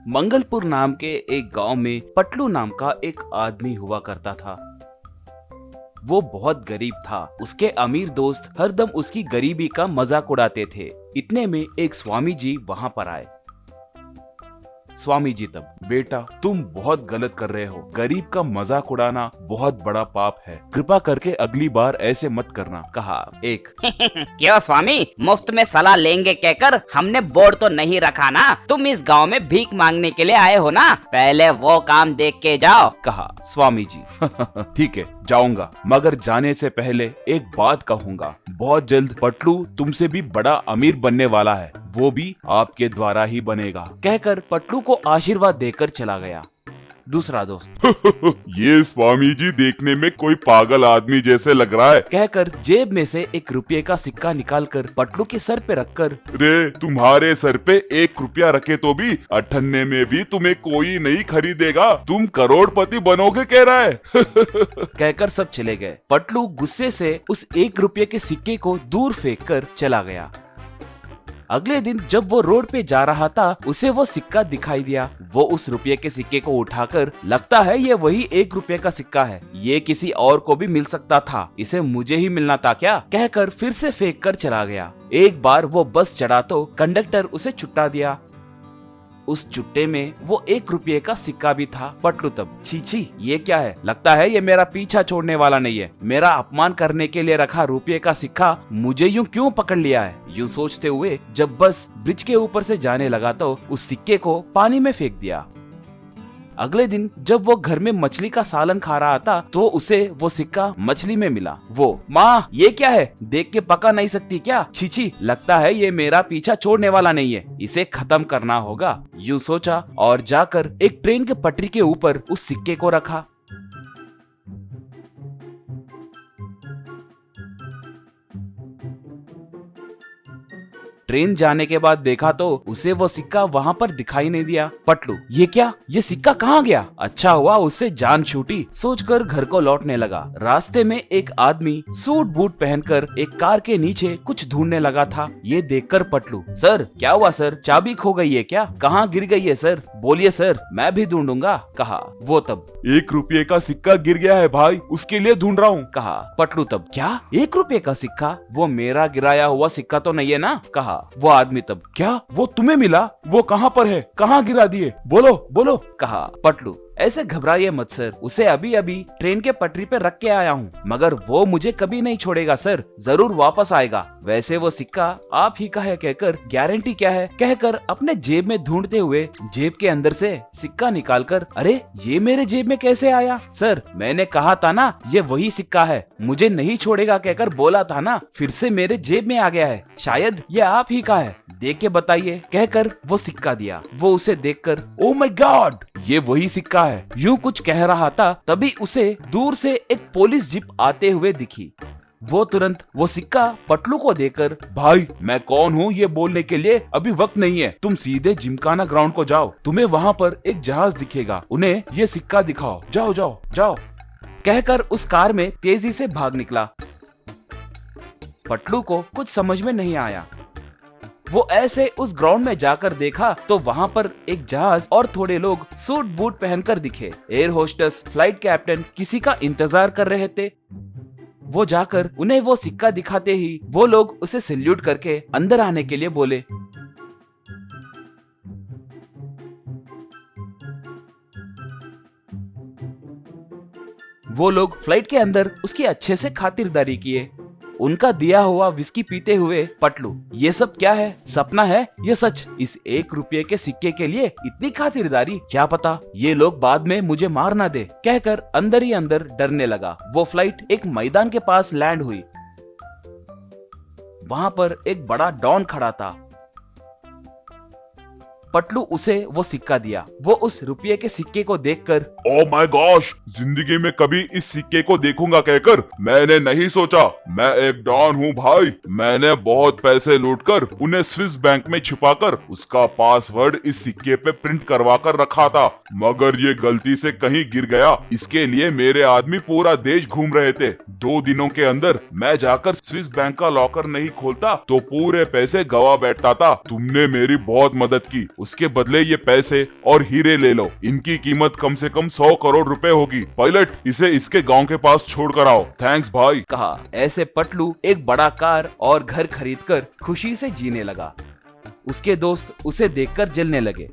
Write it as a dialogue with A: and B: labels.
A: मंगलपुर नाम के एक गांव में पटलू नाम का एक आदमी हुआ करता था। वो बहुत गरीब था। उसके अमीर दोस्त हरदम उसकी गरीबी का मजाक उड़ाते थे। इतने में एक स्वामी जी वहां पर आए। स्वामी जी तब, बेटा तुम बहुत गलत कर रहे हो। गरीब का मजाक उड़ाना बहुत बड़ा पाप है। कृपा करके अगली बार ऐसे मत करना, कहा एक।
B: क्यों स्वामी, मुफ्त में सलाह लेंगे कहकर हमने बोर्ड तो नहीं रखा ना। तुम इस गांव में भीख मांगने के लिए आए हो ना, पहले वो काम देख के जाओ,
A: कहा स्वामी जी। ठीक है जाऊंगा, मगर जाने से पहले एक बात कहूंगा। बहुत जल्द पटलू तुमसे भी बड़ा अमीर बनने वाला है, वो भी आपके द्वारा ही बनेगा, कहकर पटलू को आशीर्वाद देकर चला गया। दूसरा दोस्त,
C: ये स्वामी जी देखने में कोई पागल आदमी जैसे लग रहा है,
A: कहकर जेब में से 1 रुपये का सिक्का निकालकर पटलू के सर पे रखकर,
C: रे तुम्हारे सर पे 1 रुपया रखे तो भी अठन्ने में भी तुम्हें कोई नहीं खरीदेगा, तुम करोड़पति बनोगे कह रहा है।
A: कहकर सब चले गए। पटलू गुस्से से उस 1 रुपये के सिक्के को दूर फेंक कर चला गया। अगले दिन जब वो रोड पे जा रहा था, उसे वो सिक्का दिखाई दिया। वो उस रुपये के सिक्के को उठाकर, लगता है ये वही 1 रुपये का सिक्का है, ये किसी और को भी मिल सकता था, इसे मुझे ही मिलना था क्या, कहकर फिर से फेंक कर चला गया। एक बार वो बस चढ़ा तो कंडक्टर उसे छुट्टा दिया। उस चुट्टे में वो 1 रुपये का सिक्का भी था। पटलू तब, छी ये क्या है, लगता है ये मेरा पीछा छोड़ने वाला नहीं है। मेरा अपमान करने के लिए रखा रुपये का सिक्का मुझे यूं क्यों पकड़ लिया है। यूं सोचते हुए जब बस ब्रिज के ऊपर से जाने लगा तो उस सिक्के को पानी में फेंक दिया। अगले दिन जब वो घर में मछली का सालन खा रहा था तो उसे वो सिक्का मछली में मिला। वो, माँ ये क्या है, देख के पका नहीं सकती क्या, छी लगता है ये मेरा पीछा छोड़ने वाला नहीं है, इसे खत्म करना होगा, यूं सोचा और जाकर एक ट्रेन के पटरी के ऊपर उस सिक्के को रखा। ट्रेन जाने के बाद देखा तो उसे वो सिक्का वहाँ पर दिखाई नहीं दिया। पटलू, ये क्या, ये सिक्का कहाँ गया, अच्छा हुआ उससे जान छूटी, सोचकर घर को लौटने लगा। रास्ते में एक आदमी सूट बूट पहनकर एक कार के नीचे कुछ ढूंढने लगा था। ये देखकर पटलू, सर क्या हुआ सर, चाबी खो गई है क्या, कहाँ गिर गई है सर, बोलिए सर मैं भी ढूंढूंगा, कहा। वो तब,
C: 1 रुपये का सिक्का गिर गया है भाई, उसके लिए ढूंढ रहा हूँ,
A: कहा। पटलू तब, क्या 1 रुपये का सिक्का, वो मेरा गिराया हुआ सिक्का तो नहीं है ना, कहा। वो आदमी तब, क्या वो तुम्हें मिला, वो कहाँ पर है, कहाँ गिरा दिए, बोलो बोलो, कहा। पटलू, ऐसे घबराइए मत सर, उसे अभी अभी ट्रेन के पटरी पे रख के आया हूँ, मगर वो मुझे कभी नहीं छोड़ेगा सर, जरूर वापस आएगा। वैसे वो सिक्का आप ही का है कहकर गारंटी क्या है, कहकर अपने जेब में ढूंढते हुए जेब के अंदर से सिक्का निकालकर, अरे ये मेरे जेब में कैसे आया, सर मैंने कहा था ना ये वही सिक्का है, मुझे नहीं छोड़ेगा कहकर बोला था ना, फिर से मेरे जेब में आ गया है, शायद ये आप ही का है, देख के बताइए, कहकर वो सिक्का दिया। वो उसे देखकर, ओ माय गॉड ये वही सिक्का है, यूं कुछ कह रहा था तभी उसे दूर से एक पुलिस जीप आते हुए दिखी। वो तुरंत वो सिक्का पटलू को देकर, भाई मैं कौन हूँ ये बोलने के लिए अभी वक्त नहीं है, तुम सीधे जिमखाना ग्राउंड को जाओ, तुम्हें वहाँ पर एक जहाज दिखेगा, उन्हें ये सिक्का दिखाओ, जाओ जाओ जाओ, कहकर उस कार में तेजी से भाग निकला। पटलू को कुछ समझ में नहीं आया। वो ऐसे उस ग्राउंड में जाकर देखा तो वहाँ पर एक जहाज और थोड़े लोग सूट बूट पहनकर दिखे। एयर होस्टेस, फ्लाइट कैप्टन किसी का इंतजार कर रहे थे। वो जाकर उन्हें वो सिक्का दिखाते ही वो लोग उसे सैल्यूट करके अंदर आने के लिए बोले। वो लोग फ्लाइट के अंदर उसकी अच्छे से खातिरदारी किए। उनका दिया हुआ विस्की पीते हुए पटलू, ये सब क्या है, सपना है ये सच, इस 1 रुपये के सिक्के के लिए इतनी खातिरदारी, क्या पता ये लोग बाद में मुझे मार ना दे, कहकर अंदर ही अंदर डरने लगा। वो फ्लाइट एक मैदान के पास लैंड हुई। वहाँ पर एक बड़ा डॉन खड़ा था। पटलू उसे वो सिक्का दिया। वो उस रुपये के सिक्के को देखकर,
C: ओ माय गॉश, जिंदगी में कभी इस सिक्के को देखूंगा कहकर मैंने नहीं सोचा, मैं एक डॉन हूँ भाई, मैंने बहुत पैसे लूटकर उन्हें स्विस बैंक में छिपाकर उसका पासवर्ड इस सिक्के पे प्रिंट करवा कर रखा था, मगर ये गलती से कहीं गिर गया, इसके लिए मेरे आदमी पूरा देश घूम रहे थे। 2 दिनों के अंदर मैं जाकर स्विस बैंक का लॉकर नहीं खोलता तो पूरे पैसे गवा बैठता था। तुमने मेरी बहुत मदद की, उसके बदले ये पैसे और हीरे ले लो। इनकी कीमत कम से कम 100 करोड़ रुपए होगी। पायलट, इसे इसके गांव के पास छोड़ कर आओ। थैंक्स भाई।
A: कहा। ऐसे पटलू एक बड़ा कार और घर खरीदकर खुशी से जीने लगा। उसके दोस्त उसे देखकर जलने लगे।